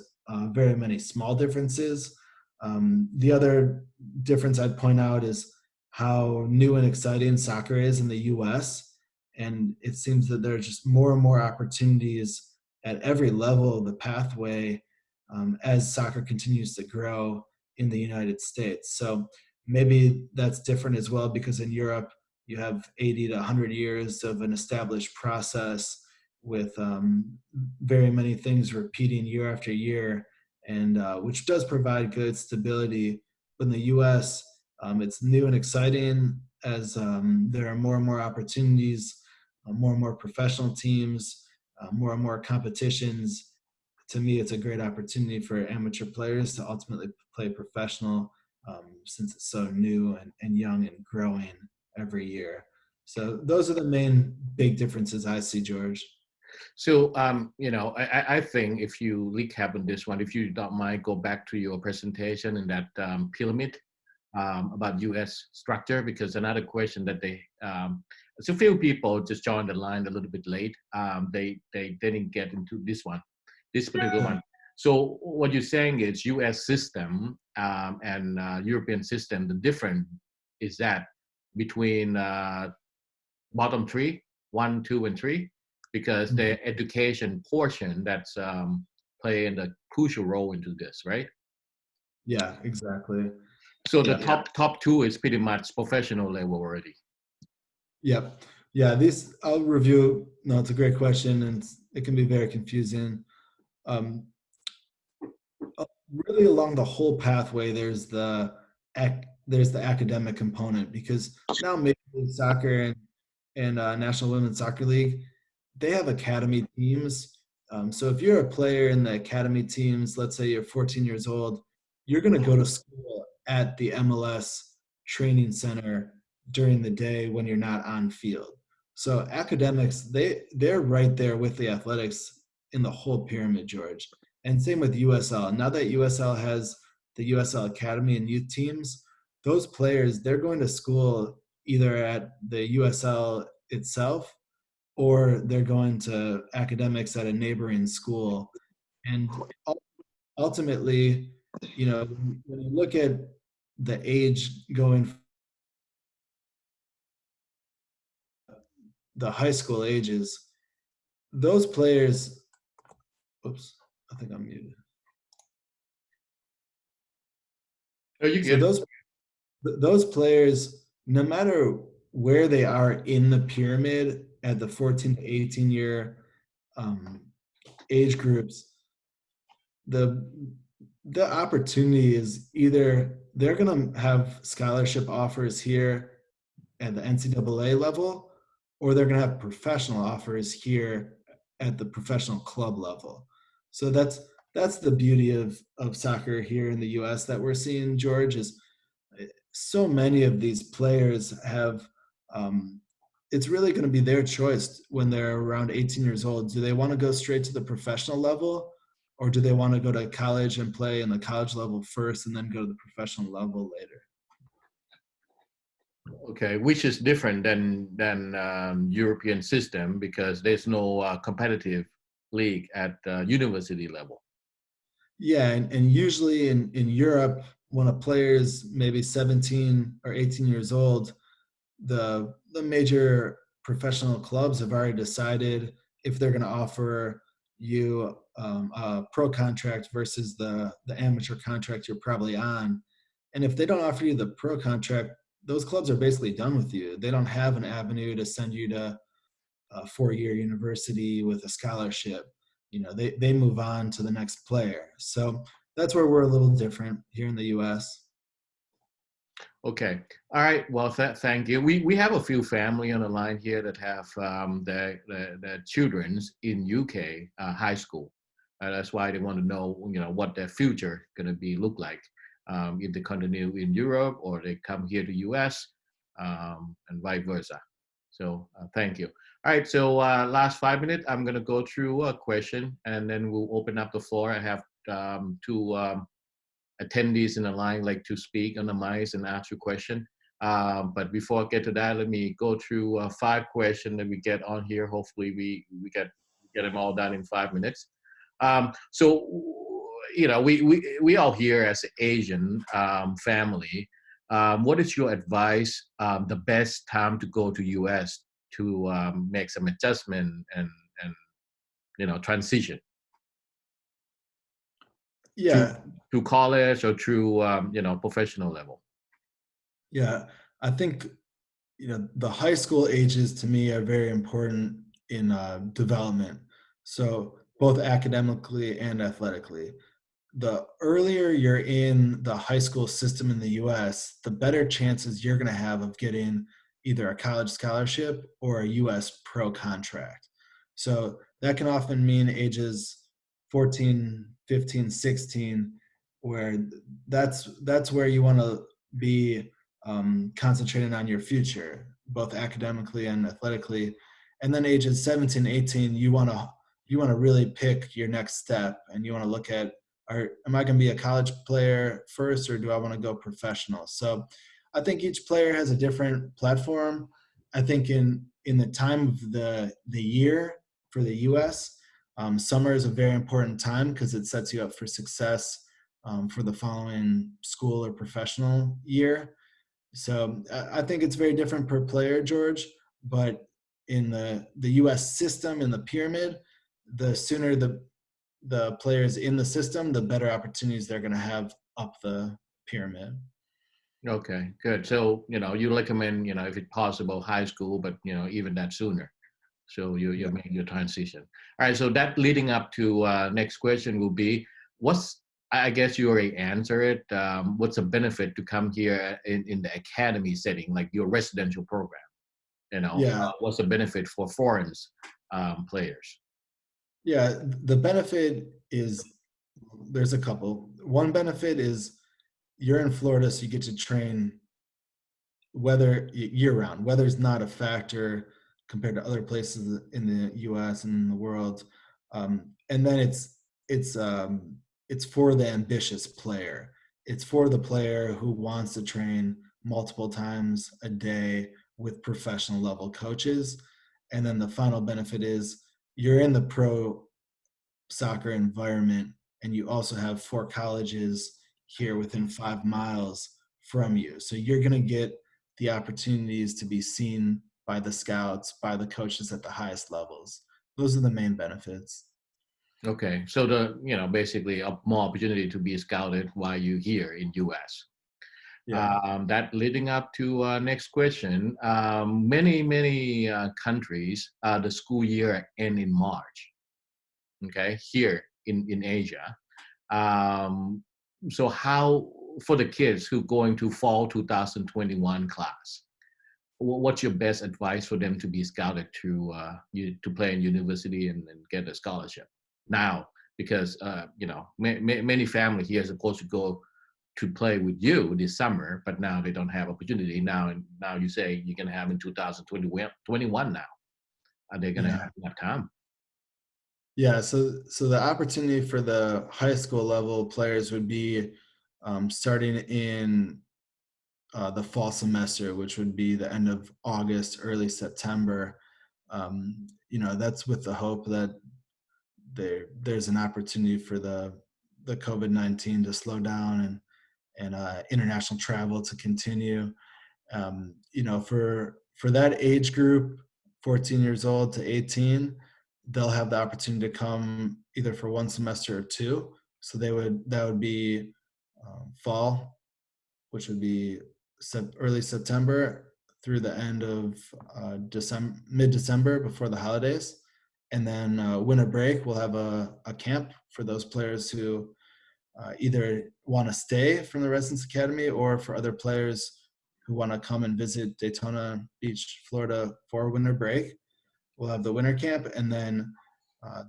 very many small differences. The other difference I'd point out is how new and exciting soccer is in the US. And it seems that there are just more and more opportunities at every level of the pathway as soccer continues to grow in the United States. So maybe that's different as well, because in Europe, you have 80 to 100 years of an established process with very many things repeating year after year, and which does provide good stability. But in the US, it's new and exciting as there are more and more opportunities, more and more professional teams, more and more competitions. To me, it's a great opportunity for amateur players to ultimately play professional, since it's so new and young and growing every year. So those are the main big differences I see, George. So, I think if you recap on this one, if you don't mind, go back to your presentation in that pyramid about US structure, because another question that so few people just joined the line a little bit late. They didn't get into this particular one. So what you're saying is US system and European system, the difference is that between bottom three, 1, 2, and 3, because the education portion that's playing a crucial role into this, right? Yeah, exactly. So the top 2 is pretty much professional level already. Yep. Yeah, I'll review. No, it's a great question, and it can be very confusing. Really along the whole pathway, there's the academic component, because now Major League Soccer and National Women's Soccer League, they have academy teams. So if you're a player in the academy teams, let's say you're 14 years old, you're going to go to school at the MLS training center during the day when you're not on field. So academics, they're right there with the athletics in the whole pyramid, George. And same with USL. Now that USL has the USL Academy and youth teams, those players, they're going to school either at the USL itself or they're going to academics at a neighboring school. And ultimately, you know, when you look at the age going, the high school ages, those players, oops, I think I'm muted. Oh, you So good? those players, no matter where they are in the pyramid at the 14 to 18 year age groups, the opportunity is either they're going to have scholarship offers here at the NCAA level, or they're going to have professional offers here at the professional club level. So that's the beauty of soccer here in the U.S. that we're seeing, George, is so many of these players have it's really going to be their choice when they're around 18 years old. Do they want to go straight to the professional level, or do they want to go to college and play in the college level first and then go to the professional level later? Okay, which is different than European system because there's no competitive league at university level. Yeah, and usually in Europe, when a player is maybe 17 or 18 years old, the major professional clubs have already decided if they're going to offer you a pro contract versus the amateur contract you're probably on. And if they don't offer you the pro contract, those clubs are basically done with you. They don't have an avenue to send you to a 4-year university with a scholarship. You know, they move on to the next player. So that's where we're a little different here in the US. Okay. All right. Well, thank you. We have a few family on the line here that have their children's in UK high school. That's why they want to know, what their future going to be look like if they continue in Europe or they come here to US and vice versa. So thank you. All right. So last 5 minutes, I'm going to go through a question and then we'll open up the floor. I have two attendees in the line like to speak on the mics and ask you a question. But before I get to that, let me go through 5 questions that we get on here. Hopefully we get them all done in 5 minutes. So, we all here as an Asian family, what is your advice, the best time to go to US to make some adjustment and transition? Yeah, to college or through professional level? yeah. I think the high school ages to me are very important in development. So both academically and athletically. The earlier you're in the high school system in the US, the better chances you're going to have of getting either a college scholarship or a US pro contract. So that can often mean ages 14, 15, 16, where that's where you want to be concentrating on your future, both academically and athletically. And then ages 17, 18, you want to really pick your next step, and you want to look at, am I going to be a college player first, or do I want to go professional? So I think each player has a different platform. I think in the time of the year for the US, summer is a very important time because it sets you up for success for the following school or professional year. So I think it's very different per player, George, but in the US system, in the pyramid, the sooner the players in the system, the better opportunities they're going to have up the pyramid. Okay, good. So, you recommend, if it's possible, high school, but, even that sooner. So you make your transition. All right, so that leading up to next question will be, I guess you already answered it, what's the benefit to come here in the academy setting, like your residential program? Yeah. What's the benefit for foreign players? Yeah, the benefit is, there's a couple. One benefit is you're in Florida, so you get to train weather year round. Weather's not a factor compared to other places in the US and in the world. And then it's for the ambitious player. it's for the player who wants to train multiple times a day with professional level coaches. And then the final benefit is you're in the pro soccer environment, and you also have 4 colleges here within 5 miles from you. So you're going to get the opportunities to be seen by the scouts, by the coaches at the highest levels. Those are the main benefits. Okay, so basically more opportunity to be scouted while you're here in US. Yeah. That leading up to next question. Many countries, the school year end in March. Okay, here in Asia. So how for the kids who going to fall 2021 class? What's your best advice for them to be scouted to play in university and get a scholarship now? Because many families here are supposed to go to play with you this summer, but now they don't have opportunity now. And now you say you can have in 2021 now. Are they going to have enough time? Yeah, so the opportunity for the high school level players would be starting in the fall semester, which would be the end of August, early September. That's with the hope that there's an opportunity for the COVID-19 to slow down and international travel to continue. For that age group, 14 years old to 18, they'll have the opportunity to come either for one semester or two. So that would be fall, which would be early September through the end of mid-December before the holidays. And then winter break, we'll have a camp for those players who either want to stay from the Residence Academy, or for other players who want to come and visit Daytona Beach, Florida for winter break. We'll have the winter camp, and then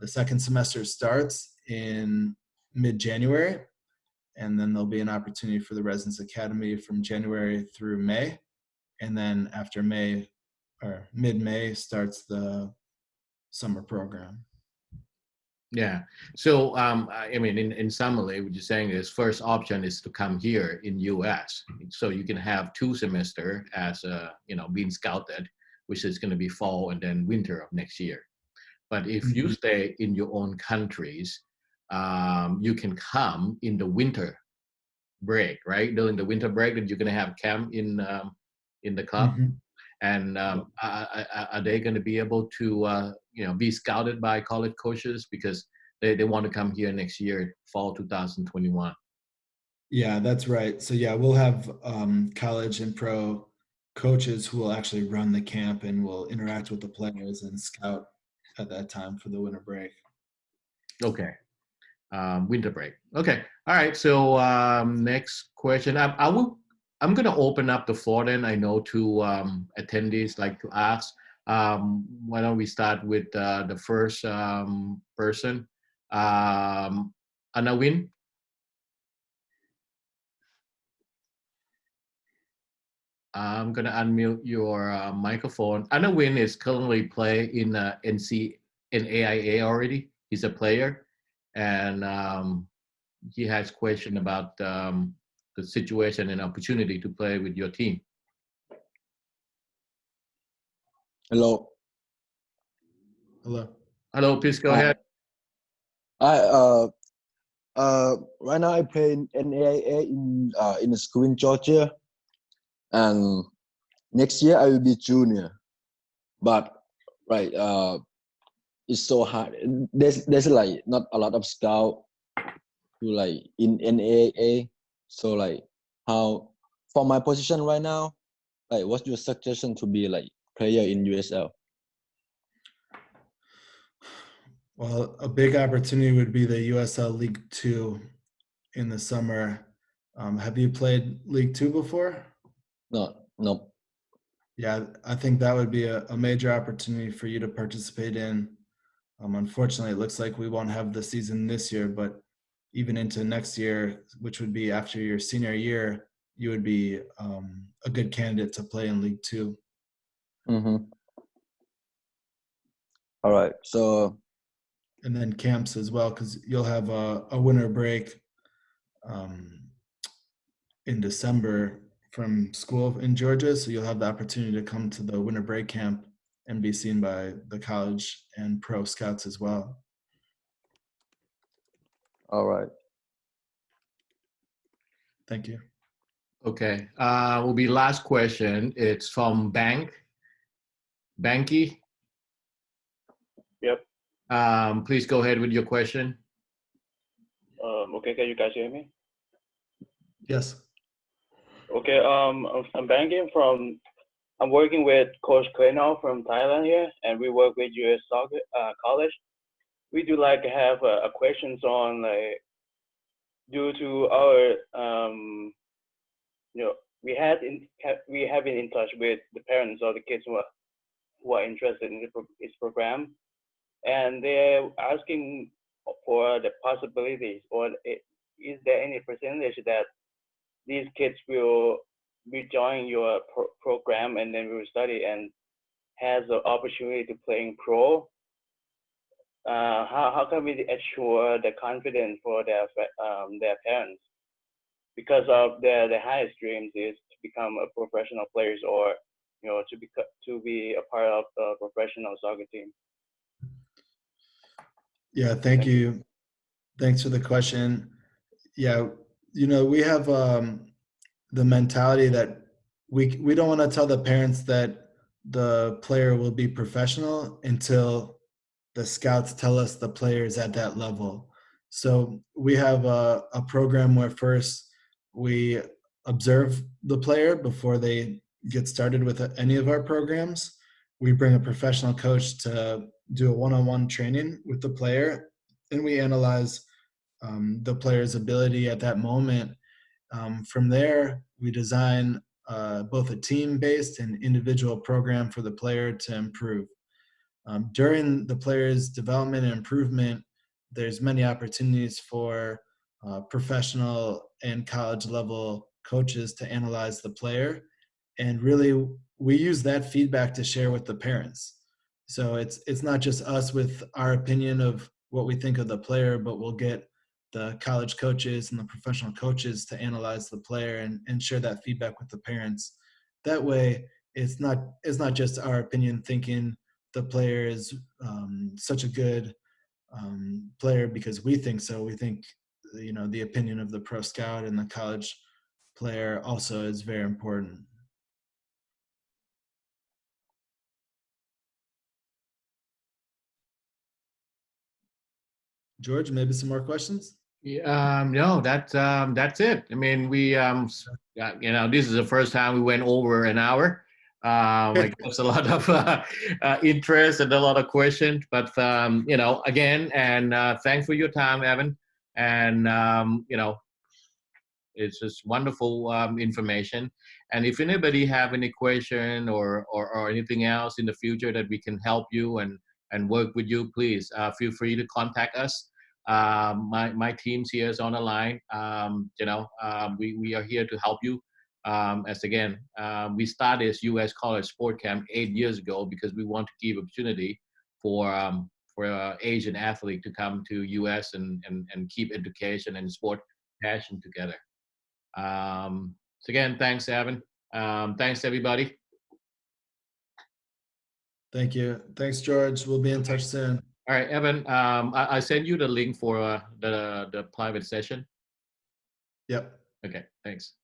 the second semester starts in mid-January, and then there'll be an opportunity for the Residence Academy from January through May. And then after May, or mid-May, starts the summer program. Yeah. So, I mean, in summary, what you're saying is first option is to come here in US. So you can have 2 semester as, being scouted, which is going to be fall and then winter of next year. But if you stay in your own countries, you can come in the winter break, right? During the winter break, that you're going to have camp in the club. Mm-hmm. And are they going to be able to, be scouted by college coaches because they want to come here next year, fall 2021? Yeah, that's right. So yeah, we'll have college and pro coaches who will actually run the camp and will interact with the players and scout at that time for the winter break. Okay. Winter break. Okay. All right. So next question. I'm going to open up the floor then. I know to attendees like to ask. Why don't we start with the first person? Anawin. I'm going to unmute your microphone. Anawin is currently playing in NAIA already. He's a player. And he has question about the situation and opportunity to play with your team. Hello. Hello, please go ahead. Right now I play in NAIA in a school in Georgia, and next year I will be junior. But it's so hard. There's like not a lot of scout who like in NAIA. So like how for my position right now, like what's your suggestion to be like player in USL? Well, a big opportunity would be the USL League 2 in the summer. Have you played League 2 before? No. Yeah, I think that would be a major opportunity for you to participate in. Unfortunately, it looks like we won't have the season this year, but even into next year, which would be after your senior year, you would be a good candidate to play in League 2. Mm-hmm. All right. So. And then camps as well, because you'll have a winter break in December from school in Georgia. So you'll have the opportunity to come to the winter break camp and be seen by the college and pro scouts as well. All right. Thank you. Okay. Will be last question. It's from Banky. Yep. Please go ahead with your question. Okay, can you guys hear me? Yes. Okay, I'm banking from, I'm working with Coach Kleno from Thailand here, and we work with US Soccer College. We do like have questions on like, due to our, we have been in touch with the parents or the kids who are interested in this program, and they're asking for the possibilities, or is there any percentage that these kids will be joining your program and then will study and has the opportunity to play in pro? How can we assure the confidence for their parents? Because of their highest dreams is to become a professional players, or to be a part of a professional soccer team. Yeah, thank you. Thanks for the question. Yeah, we have the mentality that we don't want to tell the parents that the player will be professional until the scouts tell us the player is at that level. So we have a program where first we observe the player before they get started with any of our programs. We bring a professional coach to do a one-on-one training with the player, and we analyze the player's ability at that moment. From there, we design both a team-based and individual program for the player to improve. During the player's development and improvement, there's many opportunities for professional and college level coaches to analyze the player. And really, we use that feedback to share with the parents. So it's not just us with our opinion of what we think of the player, but we'll get the college coaches and the professional coaches to analyze the player and share that feedback with the parents. That way, it's not just our opinion thinking the player is such a good player because we think so. We think the opinion of the pro scout and the college player also is very important. George, maybe some more questions? No, that's it. I mean, we this is the first time we went over an hour. I guess a lot of interest and a lot of questions, but again, and thanks for your time, Evan. And it's just wonderful information. And if anybody have any question or anything else in the future that we can help you and work with you, please feel free to contact us. My team's here is on the line. We are here to help you. We started as U.S. College Sport Camp 8 years ago because we want to give opportunity for Asian athlete to come to U.S. and keep education and sport passion together. So again, thanks, Evan. Thanks, everybody. Thank you. Thanks, George. We'll be in touch soon. All right, Evan, I sent you the link for the private session. Yep. Okay, thanks.